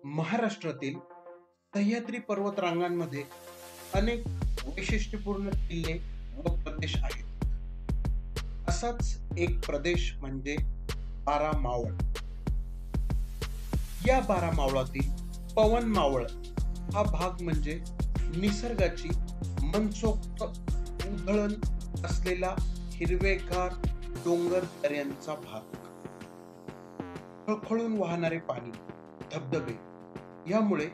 महाराष्ट्रातील सह्याद्री पर्वतरांगांमध्ये अनेक वैशिष्ट्यपूर्ण किल्ले व प्रदेश आहेत. असाच एक प्रदेश म्हणजे बारा मावळ. या बारा मावळातील पवन मावळ हा भाग म्हणजे निसर्गाची मनसोक्त उधळण असलेला हिरवेगार डोंगर दऱ्यांचा भाग. खळखळून वाहणारे पाणी, धबधबे यामुळे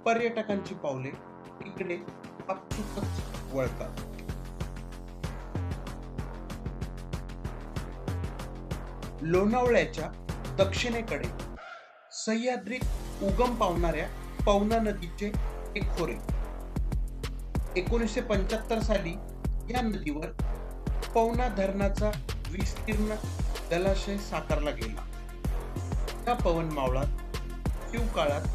पर्यटकांची पावले इकडे आपसुकच वळतात. लोणावळ्याच्या दक्षिणेकडे सह्याद्रीत उगम पावणाऱ्या पवना नदीचे एक खोरे. 1975 साली या नदीवर पवना धरणाचा विस्तीर्ण जलाशय साकारला गेला. या पवन मावळात शिवकाळात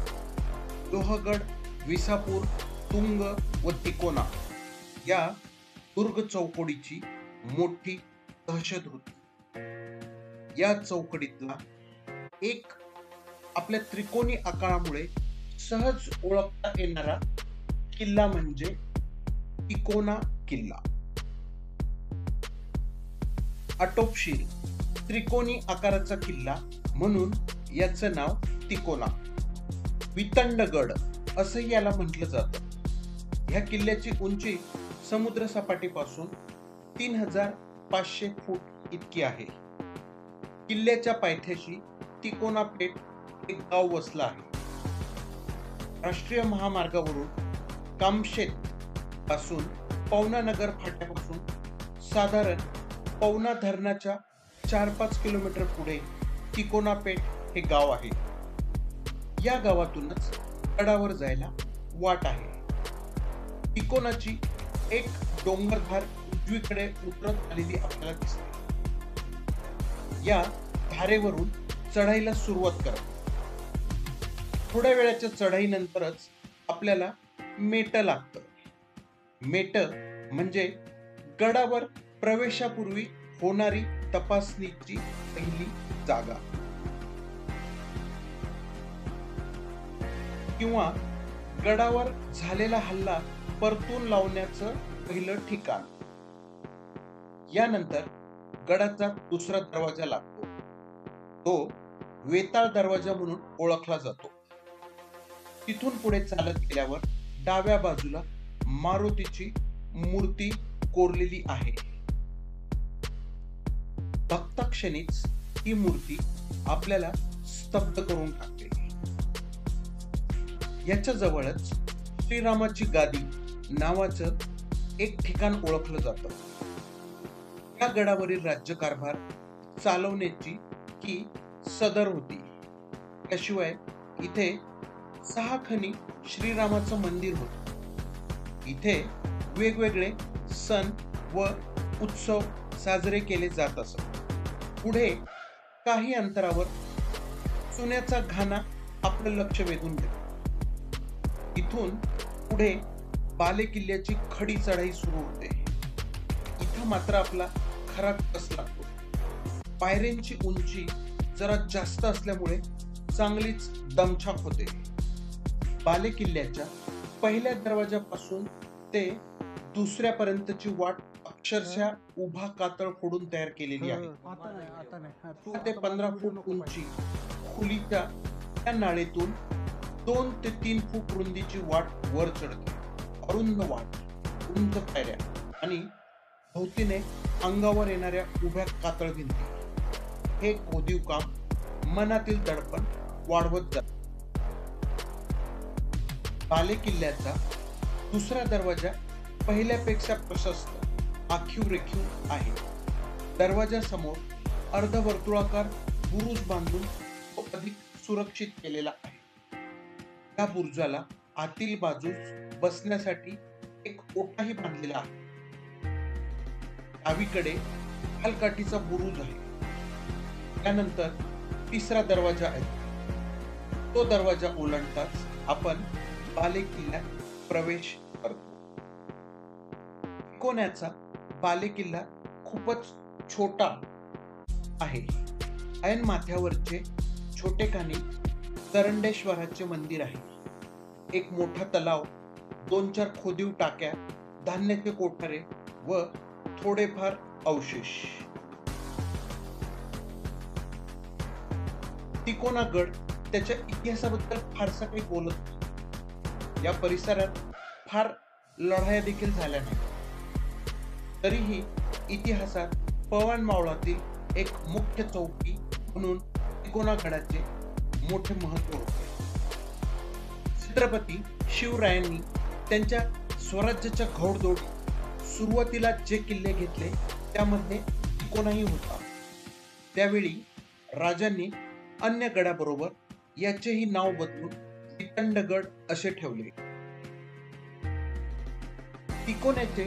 लोहगड, विसापूर, तुंग व तिकोना या दुर्ग चौकडीची मोठी दहशत होती. या चौकडीतला एक आपल्या त्रिकोणी आकारामुळे सहज ओळखता येणारा किल्ला म्हणजे तिकोना किल्ला. आटोपशीर त्रिकोणी आकाराचा किल्ला म्हणून याचं नाव तिकोना. वितंडगड असं याला म्हटलं जातं. ह्या किल्ल्याची उंची समुद्र सपाटीपासून 3500 फूट इतकी आहे. किल्ल्याच्या पायथ्याशी तिकोना पेठ एक गाव वसलं आहे. राष्ट्रीय महामार्गावरून कामशेत पासून पवना नगर फाट्यापासून साधारण पवना धरणाच्या 4-5 किलोमीटर पुढे तिकोना पेठ हे गाव आहे. या गावातूनच गडावर जायला वाट आहे. तिकोनाची एक डोंगरधार उजवीकडे उतरत आलेली आपल्याला दिसते. या धारेवरून चढाईला सुरुवात करा. थोड्या वेळाच्या चढाईनंतरच आपल्याला मेट लागतं. मेट म्हणजे गडावर प्रवेशापूर्वी होणारी तपासणीची पहिली जागा किंवा गडावर झालेला हल्ला परतून लावण्याचं पहिलं ठिकाण. यानंतर गडाचा दुसरा दरवाजा लागतो. तो वेताळ दरवाजा म्हणून ओळखला जातो. तिथून पुढे चालत गेल्यावर डाव्या बाजूला मारुतीची मूर्ती कोरलेली आहे. भक्तक्षणीच ही मूर्ती आपल्याला स्तब्ध करून टाकते. याच्या जवळच श्रीरामाची गादी नावाचं एक ठिकाण ओळखलं जातं. या गडावरील राज्यकारभार चालवण्याची ही सदर होती. त्याशिवाय इथे 6 खणी श्रीरामाचं मंदिर होतं. इथे वेगवेगळे सण व उत्सव साजरे केले जात असत. पुढे काही अंतरावर चुन्याचा घाणा आपलं लक्ष वेधून घेतो. इथून पुढे बालेकिल्ल्याची खडी चढाई सुरू होते. इथं मात्र आपला खरा कस लागतो. पायऱ्यांची उंची जरा जास्त असल्यामुळे चांगलीच दमछाक होते. बालेकिल्ल्याच्या पहिल्या दरवाजापासून ते दुसऱ्यापर्यंतची वाट अक्षरशः उभा कातळ फोडून तयार केलेली आहे. 2 ते 15 फूट उंची खोलीच्या त्या नाळेतून 2 ते 3 फूट रुंदीची वाट वर चढते. अरुंद वाट, उंच पायऱ्या आणि भोवतीने अंगावर येणाऱ्या उभ्या कातळ भिंती हे कोरीव काम मनातील दडपण वाढवत जाते. बालेकिल्ल्याचा दुसरा दरवाजा पहिल्यापेक्षा प्रशस्त आखीव रेखीव आहे. दरवाजासमोर अर्धवर्तुळाकार बुरुज बांधून तो अधिक सुरक्षित केलेला आहे. या बुरुजाला आतील बाजूस बसण्यासाठी एक ओटाही बांधलेला आहे. डावीकडे हलकाठीचा बुरुज आहे. त्यानंतर तिसरा दरवाजा आहे. तो दरवाजा ओलांडताच आपण बालेकिल्ल्यात प्रवेश करतो. तिकोन्याचा बालेकिल्ला खूपच छोटा आहे. ऐन माथ्यावरचे छोटे खाणी तरंडेश्वराचे मंदिर आहे. एक मोठा तलाव, 2-4 खोदीव टाक्या, धान्याचे कोठारे व थोडेफार अवशेष. तिकोना गड त्याच्या इतिहासाबद्दल फारसा काही बोलत नाही. या परिसरात फार लढाया देखील झाल्या नाहीत. तरीही इतिहासात पवन मावळातील एक मुख्य चौकी म्हणून तिकोना गडाचे मोठे महत्त्व होते. छत्रपती शिवरायांनी त्यांच्या स्वराज्याच्या घौडदौडीत सुरुवातीला जे किल्ले घेतले त्यामध्ये तिकोनाही होता. त्यावेळी राजांनी अन्य गडाबरोबर याचेही नाव बदलून तिकंडगड असे ठेवले. तिकोन्याचे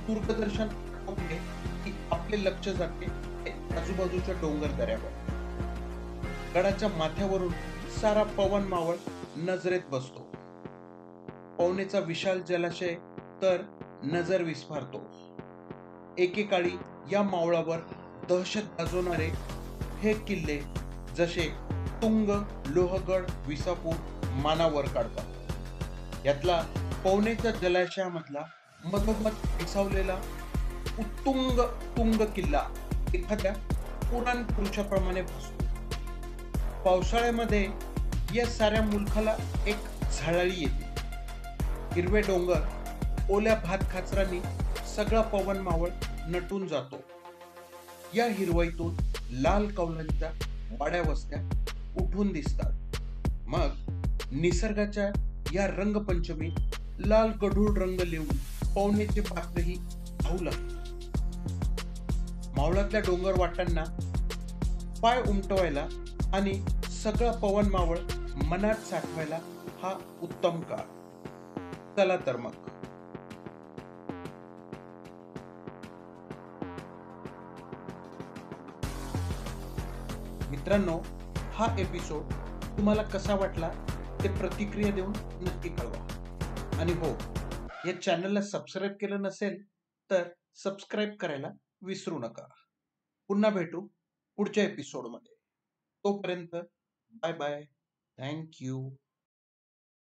दुर्गदर्शन आटोपले की आपले लक्ष जाते ते आजूबाजूच्या डोंगर दऱ्यावर. गडाच्या माथ्यावरून सारा पवन मावळ नजरेत बसतो. पवनेचा विशाल जलाशय तर नजर विस्फारतो. एकेकाळी या मावळावर दहशत गाजवणारे हे किल्ले जसे तुंग, लोहगड, विसापूर मानावर काढतात. यातला पवनेच्या जलाशयामधला मधोमध विसावलेला उत्तुंग तुंग किल्ला एखाद्या पुराण पुरुषाप्रमाणे भासतो. पावसाळ्यामध्ये या साऱ्या मुलखाला एक झळाळी येते. हिरवे डोंगर, ओल्या भात खाचरांनी सगळा पवन मावळ नटून जातो. या हिरवाईतून लाल कौलांच्या वाड्या वस्त्या उठून दिसतात. मग निसर्गाच्या या रंगपंचमीत लाल गढूळ रंग लिहून पवनेचे पात्रही धावू लागते. मावळातल्या डोंगर वाटांना पाय उमटवायला आणि सगळा पवन मावळ मनात साठवायला हा उत्तम काळ. चला तर मग. मित्रांनो, हा एपिसोड तुम्हाला कसा वाटला ते प्रतिक्रिया देऊन नक्की कळवा. आणि हो, या चॅनलला सबस्क्राईब केलं नसेल तर सबस्क्राईब करायला विसरू नका. पुन्हा भेटू पुढच्या एपिसोडमध्ये. तोपर्यंत बाय बाय. Thank you.